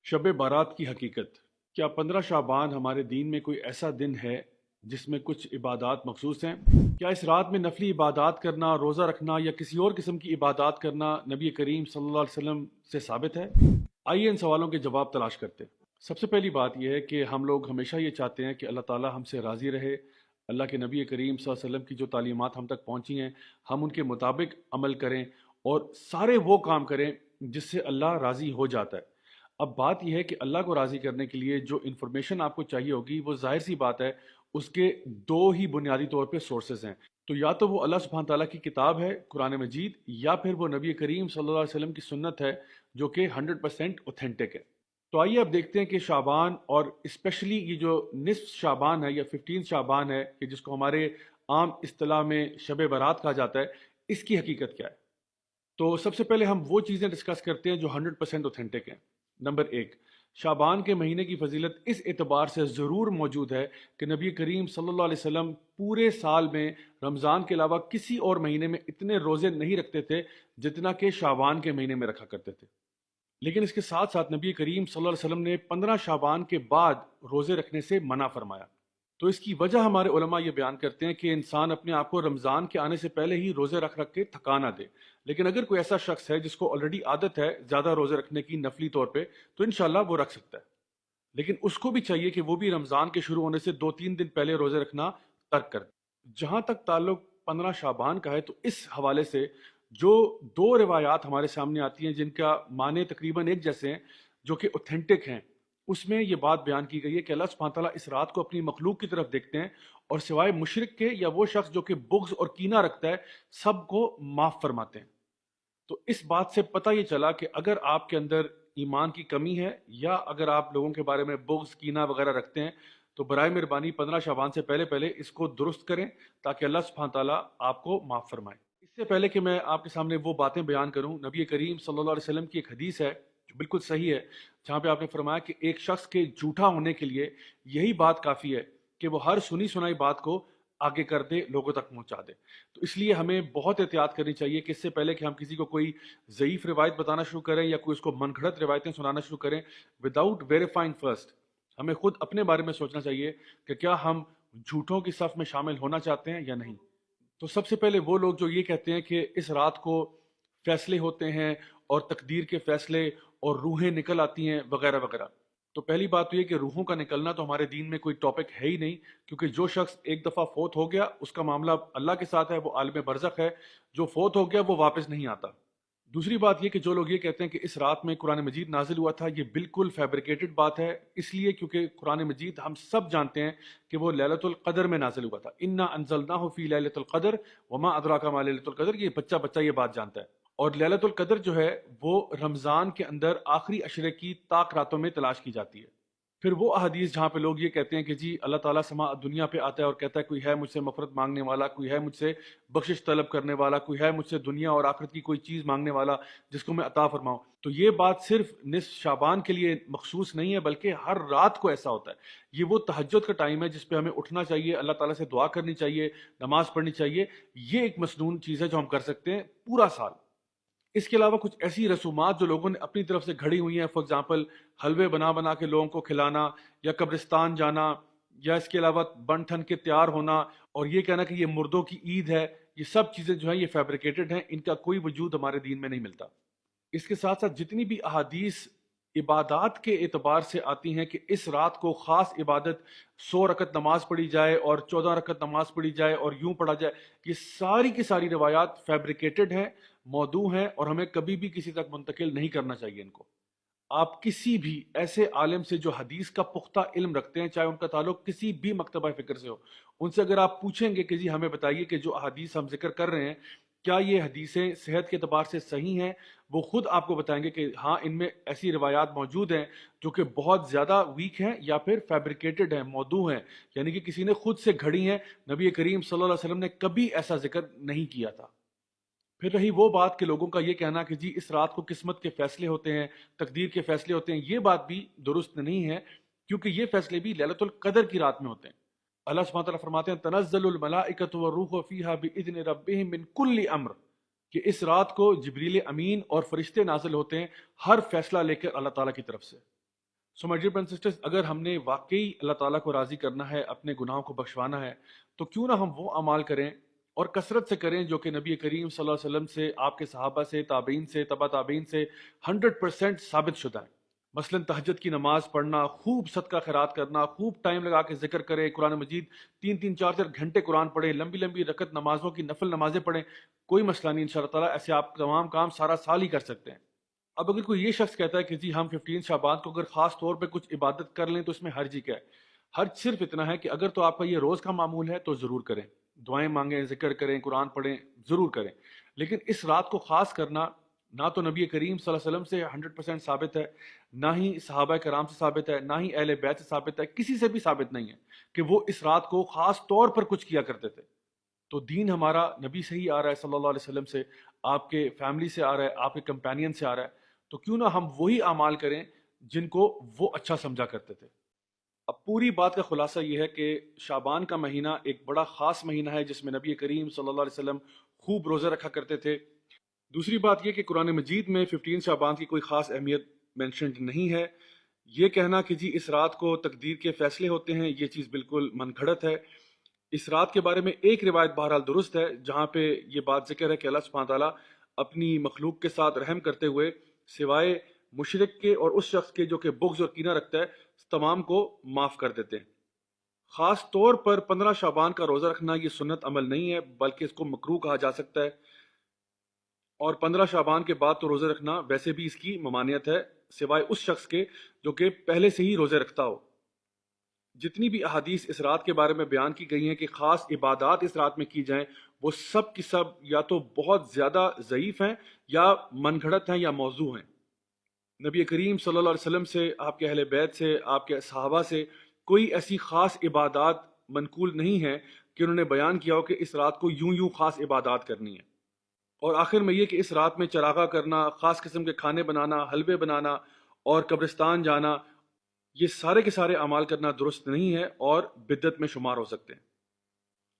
शब बारात की हकीकत। क्या 15 शाबान हमारे दीन में कोई ऐसा दिन है जिसमें कुछ इबादात मखसूस हैं? क्या इस रात में नफली इबादात करना, रोज़ा रखना या किसी और किस्म की इबादात करना नबी करीम सल्लल्लाहु अलैहि वसल्लम से साबित है? आइए इन सवालों के जवाब तलाश करते हैं। सबसे पहली बात यह है कि हम लोग हमेशा ये चाहते हैं कि अल्लाह ताला हमसे राज़ी रहे। अल्लाह के नबी करीम सल्लल्लाहु अलैहि वसल्लम की जो तालीमात हम तक पहुँची हैं, हम उनके मुताबिक अमल करें और सारे वो काम करें जिससे अल्लाह राज़ी हो जाता है। अब बात यह है कि अल्लाह को राज़ी करने के लिए जो इन्फॉर्मेशन आपको चाहिए होगी, वो ज़ाहिर सी बात है, उसके दो ही बुनियादी तौर पे सोर्सेज हैं। तो या तो वो अल्लाह सुब्हान ताला की किताब है कुरान मजीद, या फिर वो नबी करीम सल्लल्लाहु अलैहि वसल्लम की सुन्नत है जो कि 100% ऑथेंटिक है। तो आइए अब देखते हैं कि शाबान और स्पेशली ये जो निस्फ शाबान है या 15 शाबान है कि जिसको हमारे आम इस्तिलाह में शब बारात कहा जाता है, इसकी हकीकत क्या है। तो सबसे पहले हम वो चीज़ें डिस्कस करते हैं जो 100% ऑथेंटिक हैं। नंबर एक, शाबान के महीने की फजीलत इस एतबार से ज़रूर मौजूद है कि नबी करीम सल्लल्लाहु अलैहि वसल्लम पूरे साल में रमज़ान के अलावा किसी और महीने में इतने रोज़े नहीं रखते थे जितना कि शाबान के महीने में रखा करते थे। लेकिन इसके साथ साथ नबी करीम सल्लल्लाहु अलैहि वसल्लम ने 15 शाबान के बाद रोज़े रखने से मना फरमाया। तो इसकी वजह हमारे उलमा ये बयान करते हैं कि इंसान अपने आप को रमज़ान के आने से पहले ही रोज़े रख रख के थका ना दे। लेकिन अगर कोई ऐसा शख्स है जिसको ऑलरेडी आदत है ज़्यादा रोज़े रखने की नफली तौर पे, तो इंशाल्लाह वो रख सकता है। लेकिन उसको भी चाहिए कि वो भी रमज़ान के शुरू होने से 2-3 दिन पहले रोज़े रखना तर्क कर। जहाँ तक ताल्लुक 15 शाबान का है, तो इस हवाले से जो दो रिवायात हमारे सामने आती हैं जिनका माने तकरीबन एक जैसे हैं, जो कि ऑथेंटिक हैं, उसमें ये बात बयान की गई है कि अल्लाह सुब्हान तआला इस रात को अपनी मखलूक की तरफ देखते हैं और सिवाय मुशरिक के या वो शख्स जो कि बुग़्ज़ और कीना रखता है, सबको माफ़ फरमाते हैं। तो इस बात से पता ये चला कि अगर आपके अंदर ईमान की कमी है या अगर आप लोगों के बारे में बुग़्ज़ कीना वगैरह रखते हैं, तो बराए मेहरबानी 15 शाबान से पहले पहले इसको दुरुस्त करें ताकि अल्लाह सुब्हान तआला आपको माफ़ फरमाए। इससे पहले कि मैं आपके सामने वो बातें बयान करूं, नबी करीम सल्लल्लाहु अलैहि वसल्लम की एक हदीस है जो बिल्कुल सही है, जहां पे आपने फरमाया कि एक शख्स के झूठा होने के लिए यही बात काफ़ी है कि वो हर सुनी सुनाई बात को आगे कर दे, लोगों तक पहुंचा दे। तो इसलिए हमें बहुत एहतियात करनी चाहिए कि इससे पहले कि हम किसी को कोई ज़ईफ़ रिवायत बताना शुरू करें या कोई उसको मनगढ़ंत रिवायतें सुनाना शुरू करें, विदाउट वेरीफाइंग फर्स्ट, हमें खुद अपने बारे में सोचना चाहिए कि क्या हम झूठों की सफ़ में शामिल होना चाहते हैं या नहीं। तो सबसे पहले वो लोग जो ये कहते हैं कि इस रात को फैसले होते हैं और तकदीर के फैसले और रूहें निकल आती हैं वगैरह वगैरह। तो पहली बात तो ये कि रूहों का निकलना तो हमारे दीन में कोई टॉपिक है ही नहीं, क्योंकि जो शख्स एक दफ़ा फोत हो गया उसका मामला अल्लाह के साथ है, वो आलम बरज़ख है। जो फोत हो गया वो वापस नहीं आता। दूसरी बात ये कि जो लोग ये कहते हैं कि इस रात में कुरान मजीद नाजिल हुआ था, ये बिल्कुल फैब्रिकेटेड बात है। इसलिए क्योंकि कुरान मजीद हम सब जानते हैं कि वो लैलतुल क़द्र में नाजिल हुआ था। इन्ना अंज़लनाहु फ़ी लैलतुल क़द्र वमा अदराका मा लैलतुल क़द्र, ये बच्चा बच्चा ये बात जानता है। और लैलतुल क़द्र जो है वो रमज़ान के अंदर आखिरी अशरे की ताक रातों में तलाश की जाती है। फिर वो अहदीस जहाँ पे लोग ये कहते हैं कि जी अल्लाह ताला समा दुनिया पे आता है और कहता है कोई है मुझसे मफरत मांगने वाला, कोई है मुझसे बख्शिश तलब करने वाला, कोई है मुझसे दुनिया और आखिरत की कोई चीज़ मांगने वाला जिसको मैं अता फरमाऊँ। तो ये बात सिर्फ निस्फ शाबान के लिए मखसूस नहीं है, बल्कि हर रात को ऐसा होता है। ये वो तहज्जुद का टाइम है जिस पे हमें उठना चाहिए, अल्लाह ताला से दुआ करनी चाहिए, नमाज पढ़नी चाहिए। ये एक मसनून चीज़ है जो हम कर सकते हैं पूरा साल। इसके अलावा कुछ ऐसी रसूमात जो लोगों ने अपनी तरफ से घड़ी हुई हैं, फॉर एग्जांपल हलवे बना बना के लोगों को खिलाना या कब्रिस्तान जाना, या इसके अलावा बन ठन के तैयार होना और ये कहना कि ये मुर्दों की ईद है, ये सब चीज़ें जो हैं ये फैब्रिकेटेड हैं, इनका कोई वजूद हमारे दीन में नहीं मिलता। इसके साथ साथ जितनी भी अहादीस इबादत के एतबार से आती हैं कि इस रात को ख़ास इबादत 100 रकत नमाज पढ़ी जाए और 14 रकत नमाज पढ़ी जाए और यूं पढ़ा जाए, ये सारी की सारी रिवायात फैब्रिकेटेड हैं, मौदू हैं और हमें कभी भी किसी तक मुंतकिल नहीं करना चाहिए इनको। आप किसी भी ऐसे आलिम से जो हदीस का पुख्ता इल्म रखते हैं, चाहे उनका ताल्लुक किसी भी मकतबा फ़िक्र से हो, उनसे अगर आप पूछेंगे कि जी हमें बताइए कि जो अहादीस हम जिक्र कर रहे हैं, क्या ये हदीसें सेहत के अतबार से सही हैं, वो खुद आपको बताएंगे कि हाँ इनमें ऐसी रिवायात मौजूद हैं जो कि बहुत ज़्यादा वीक हैं या फिर फैब्रिकेटेड हैं, मौदू हैं, यानी कि किसी ने खुद से घड़ी हैं। नबी करीम सल्लल्लाहु अलैहि वसल्लम ने कभी ऐसा जिक्र नहीं किया था। फिर रही वो बात कि लोगों का ये कहना कि जी इस रात को किस्मत के फैसले होते हैं, तकदीर के फैसले होते हैं, ये बात भी दुरुस्त नहीं है, क्योंकि ये फैसले भी लैलतुल कदर की रात में होते हैं। अल्लाह सुब्हानहू व तआला फरमाते हैं तनज़्ज़लुल मलाइकतु वर्रूहु फ़ीहा बिइज़्नि रब्बिहिम मिन कुल्लि अम्र, कि इस रात को जिब्रील अमीन और फरिश्ते नाजिल होते हैं हर फैसला लेकर अल्लाह ताला की तरफ से। So my dear brothers and sisters, अगर हमने वाकई अल्लाह ताला को राज़ी करना है, अपने गुनाहों को बख्शवाना है, तो क्यों ना हम वो अमाल करें और कसरत से करें जो कि नबी करीम सल्लल्लाहु अलैहि वसल्लम से, आपके सहाबा से, ताबईन से, तबा ताबईन से 100% साबित शुदा है। मसलन तहज्जुद की नमाज पढ़ना, खूब सदका खैरात करना, खूब टाइम लगा के जिक्र करें, कुरान मजीद 3-3 4-4 घंटे कुरान पढ़ें, लंबी लंबी रकत नमाजों की नफल नमाजें पढ़ें, कोई मसला नहीं इंशाअल्लाह ताला। ऐसे आप तमाम काम सारा साल ही कर सकते हैं। अब अगर कोई ये शख्स कहता है कि जी हम 15 शाबान को अगर खास तौर पे कुछ इबादत कर लें तो इसमें हर्ज ही क्या है? हर्ज सिर्फ इतना है कि अगर तो आपका ये रोज़ का मामूल है तो ज़रूर करें, दुआएं मांगें, जिक्र करें, कुरान पढ़ें, ज़रूर करें। लेकिन इस रात को ख़ास करना ना तो नबी करीम सल्लल्लाहु अलैहि वसल्लम से 100% साबित है, ना ही सहाबा कराम से साबित है, ना ही अहले बैत से साबित है, किसी से भी साबित नहीं है कि वो इस रात को ख़ास तौर पर कुछ किया करते थे। तो दीन हमारा नबी से ही आ रहा है सल्लल्लाहु अलैहि वसल्लम से, आपके फैमिली से आ रहा है, आपके कंपेनियन से आ रहा है। तो क्यों ना हम वही अमाल करें जिनको वो अच्छा समझा करते थे। अब पूरी बात का खुलासा ये है कि शाबान का महीना एक बड़ा ख़ास महीना है जिसमें नबी करीम सल्लल्लाहु अलैहि वसल्लम खूब रोज़ा रखा करते थे। दूसरी बात यह कि कुरान मजीद में 15 शाबान की कोई ख़ास अहमियत मैंशनड नहीं है। ये कहना कि जी इस रात को तकदीर के फैसले होते हैं, ये चीज़ बिल्कुल मनगढ़ंत है। इस रात के बारे में एक रिवायत बहरहाल दुरुस्त है जहाँ पे ये बात जिक्र है कि अल्लाह सुब्हानहू तआला अपनी मखलूक के साथ रहम करते हुए सिवाय मुशरिक के और उस शख्स के जो कि बुग़्ज़ और कीना रखता है, तमाम को माफ़ कर देते हैं। ख़ास तौर पर 15 शाबान का रोज़ा रखना ये सुन्नत अमल नहीं है, बल्कि इसको मकरूह कहा जा सकता है। और 15 शाबान के बाद तो रोज़े रखना वैसे भी इसकी ममानियत है, सिवाय उस शख्स के जो कि पहले से ही रोज़े रखता हो। जितनी भी अहादीस इस रात के बारे में बयान की गई हैं कि ख़ास इबादात इस रात में की जाएं, वो सब की सब या तो बहुत ज़्यादा ज़ईफ़ हैं या मनगढ़ंत हैं या मौजू हैं। नबी करीम सल्लल्लाहु अलैहि वसल्लम से, आपके अहले बैत से, आपके सहाबा से कोई ऐसी ख़ास इबादात मनकूल नहीं है कि उन्होंने बयान किया हो कि इस रात को यूं यूं ख़ास इबादात करनी है। और आखिर में ये कि इस रात में चरागा करना, ख़ास किस्म के खाने बनाना, हलवे बनाना और कब्रिस्तान जाना, ये सारे के सारे अमाल करना दुरुस्त नहीं है और बिद्दत में शुमार हो सकते हैं।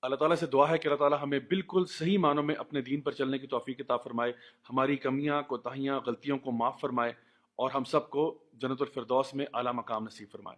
अल्लाह ताला से दुआ है कि अल्लाह ताला हमें बिल्कुल सही मानों में अपने दीन पर चलने की तौफीक अता फरमाए, हमारी कमियां, कोताहियां, गलतियों को माफ़ फरमाए और हम सबको जन्नतुल फिरदौस में आला मकाम नसीब फरमाए।